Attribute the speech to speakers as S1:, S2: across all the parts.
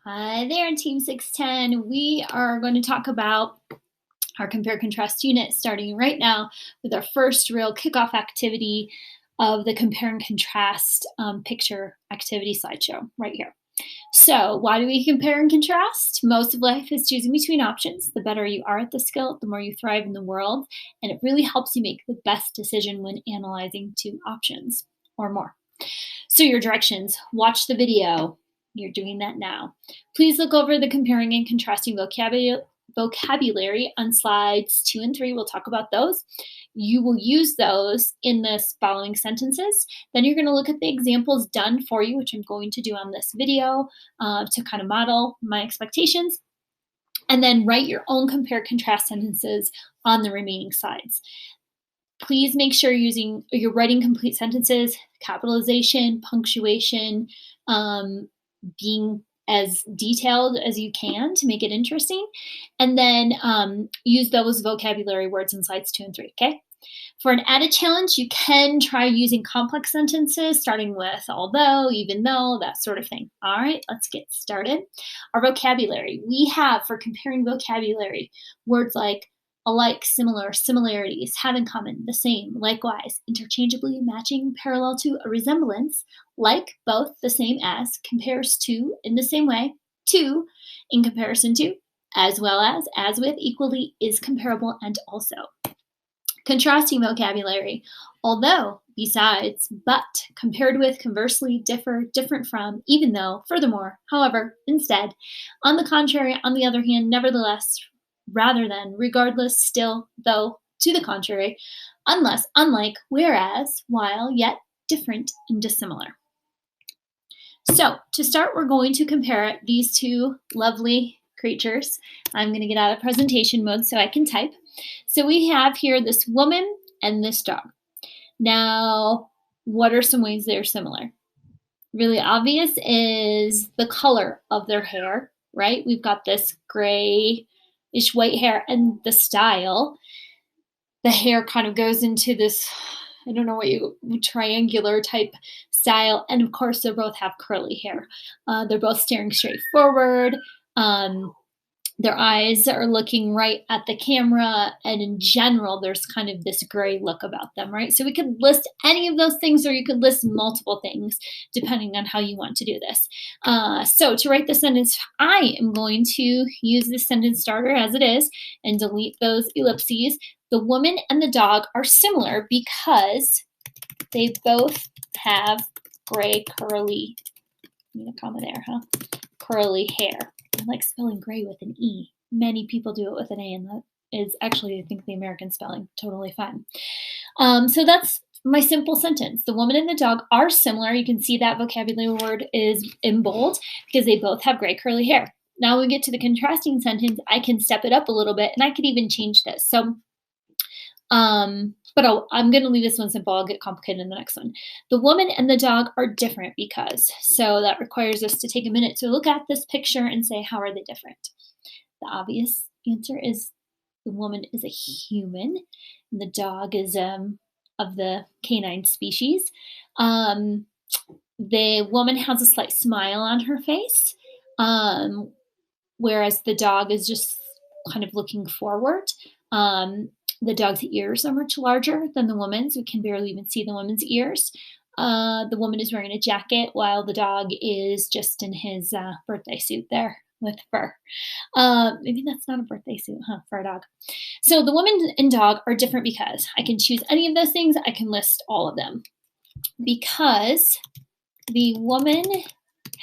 S1: Hi there, Team 610. We are going to talk about our compare contrast unit starting right now with our first real kickoff activity of the compare and contrast picture activity slideshow right here. So why do we compare and contrast? Most of life is choosing between options. The better you are at the skill, the more you thrive in the world, and it really helps you make the best decision when analyzing two options or more. So your directions, watch the video. You're doing that now. Please look over the comparing and contrasting vocabulary on slides 2 and 3. We'll talk about those. You will use those in the following sentences. Then you're going to look at the examples done for you, which I'm going to do on this video to kind of model my expectations. And then write your own compare contrast sentences on the remaining slides. Please make sure you're writing complete sentences, capitalization, punctuation, being as detailed as you can to make it interesting, and then use those vocabulary words in slides 2 and 3, okay? For an added challenge, you can try using complex sentences, starting with although, even though, that sort of thing. All right, let's get started. Our vocabulary. We have, for comparing vocabulary, words like alike, similar, similarities, have in common, the same, likewise, interchangeably, matching, parallel to, a resemblance, like, both, the same as, compares to, in the same way, to, in comparison to, as well as with, equally, is comparable, and also. Contrasting vocabulary. Although, besides, but, compared with, conversely, differ, different from, even though, furthermore, however, instead, on the contrary, on the other hand, nevertheless, rather than, regardless, still, though, to the contrary, unless, unlike, whereas, while, yet, different, and dissimilar. So, to start, we're going to compare these two lovely creatures. I'm going to get out of presentation mode so I can type. So we have here this woman and this dog. Now, what are some ways they're similar? Really obvious is the color of their hair, right? We've got this grayish white hair, and the style. The hair kind of goes into this, I don't know triangular type style. And of course, they both have curly hair. They're both staring straight forward. Their eyes are looking right at the camera, and in general, there's kind of this gray look about them, right? So we could list any of those things, or you could list multiple things, depending on how you want to do this. So to write the sentence, I am going to use the sentence starter as it is and delete those ellipses. The woman and the dog are similar because they both have gray, curly, need a comma there, huh? Curly hair. I like spelling gray with an E. Many people do it with an A, and that is actually, I think, the American spelling. Totally fine. So that's my simple sentence. The woman and the dog are similar. You can see that vocabulary word is in bold because they both have gray curly hair. Now when we get to the contrasting sentence, I can step it up a little bit, and I could even change this. So, but I'm going to leave this one simple. I'll get complicated in the next one. The woman and the dog are different because. So that requires us to take a minute to look at this picture and say, how are they different? The obvious answer is the woman is a human, and the dog is of the canine species. The woman has a slight smile on her face, whereas the dog is just kind of looking forward. The dog's ears are much larger than the woman's. We can barely even see the woman's ears. The woman is wearing a jacket while the dog is just in his birthday suit there with fur. Maybe that's not a birthday suit, huh, for a dog. So the woman and dog are different because I can choose any of those things. I can list all of them. Because the woman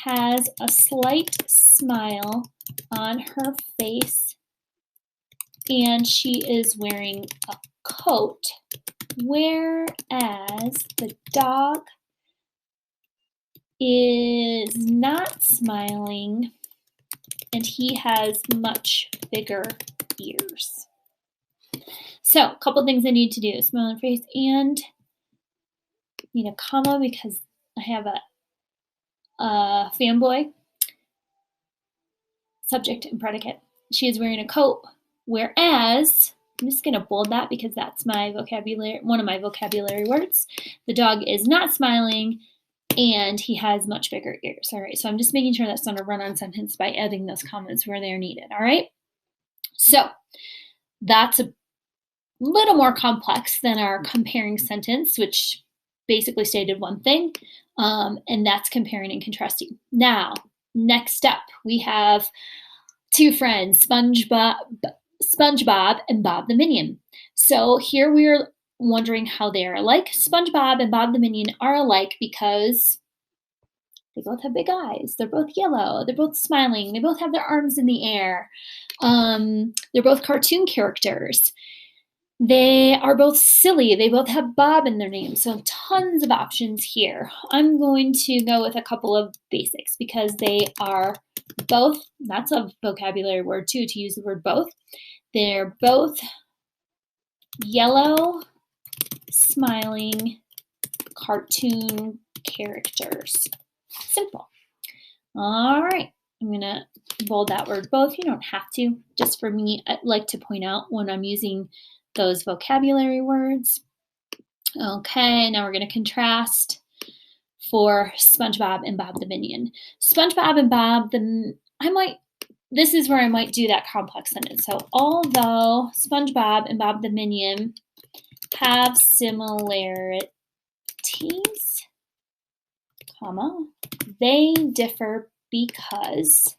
S1: has a slight smile on her face, and she is wearing a coat, whereas the dog is not smiling, and he has much bigger ears. So, a couple things I need to do. Smile on face, and need a comma because I have a fanboy. Subject and predicate. She is wearing a coat. Whereas, I'm just going to bold that because that's my vocabulary, one of my vocabulary words. The dog is not smiling, and he has much bigger ears. All right, so I'm just making sure that's not a run-on sentence by adding those comments where they're needed. All right, so that's a little more complex than our comparing sentence, which basically stated one thing, and that's comparing and contrasting. Now, next up, we have two friends, SpongeBob and Bob the Minion. So here we're wondering how they are alike. SpongeBob and Bob the Minion are alike because they both have big eyes. They're both yellow. They're both smiling. They both have their arms in the air. They're both cartoon characters. They are both silly. They both have Bob in their name. So tons of options here. I'm going to go with a couple of basics because they are both, that's a vocabulary word too, to use the word both. They're both yellow, smiling cartoon characters. Simple. All right. I'm going to bold that word both. You don't have to. Just for me, I like to point out when I'm using those vocabulary words. Okay, now we're going to contrast for SpongeBob and Bob the Minion. SpongeBob and Bob this is where I might do that complex sentence. So although SpongeBob and Bob the Minion have similarities, comma, they differ because,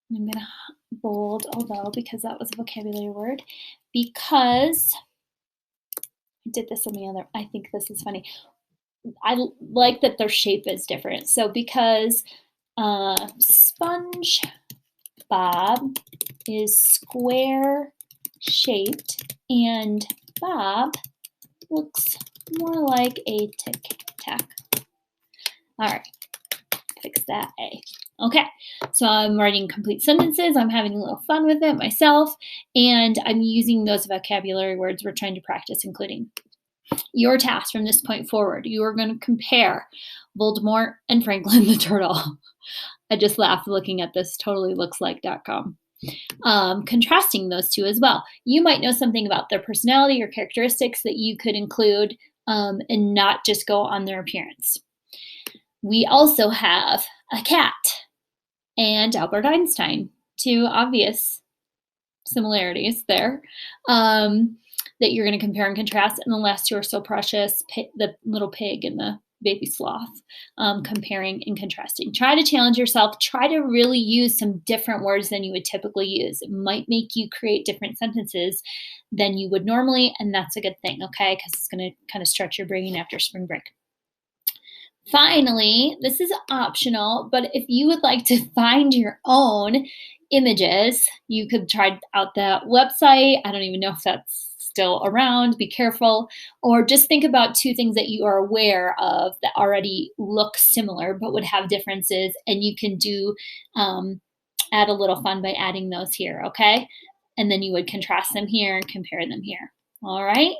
S1: I'm going to bold although because that was a vocabulary word, because, I did this on the other, I think this is funny. I like that their shape is different. So because SpongeBob is square shaped and Bob looks more like a tic-tac. All right, fix that A. Okay, so I'm writing complete sentences. I'm having a little fun with it myself, and I'm using those vocabulary words we're trying to practice, including your task from this point forward. You are going to compare Voldemort and Franklin the Turtle. I just laughed looking at this totallylookslike.com. Contrasting those two as well. You might know something about their personality or characteristics that you could include and not just go on their appearance. We also have a cat and Albert Einstein, two obvious similarities there that you're going to compare and contrast. And the last two are so precious, the little pig and the baby sloth, comparing and contrasting. Try to challenge yourself. Try to really use some different words than you would typically use. It might make you create different sentences than you would normally, and that's a good thing, okay? Because it's going to kind of stretch your brain after spring break. Finally, this is optional, but if you would like to find your own images, you could try out that website. I don't even know if that's still around. Be careful. Or just think about two things that you are aware of that already look similar but would have differences, and you can do add a little fun by adding those here, okay? And then you would contrast them here and compare them here. All right?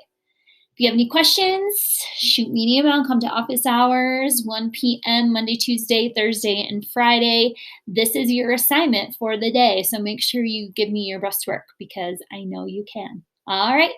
S1: If you have any questions, shoot me an email. Come to office hours, 1 p.m. Monday, Tuesday, Thursday, and Friday. This is your assignment for the day, so make sure you give me your best work because I know you can. All right.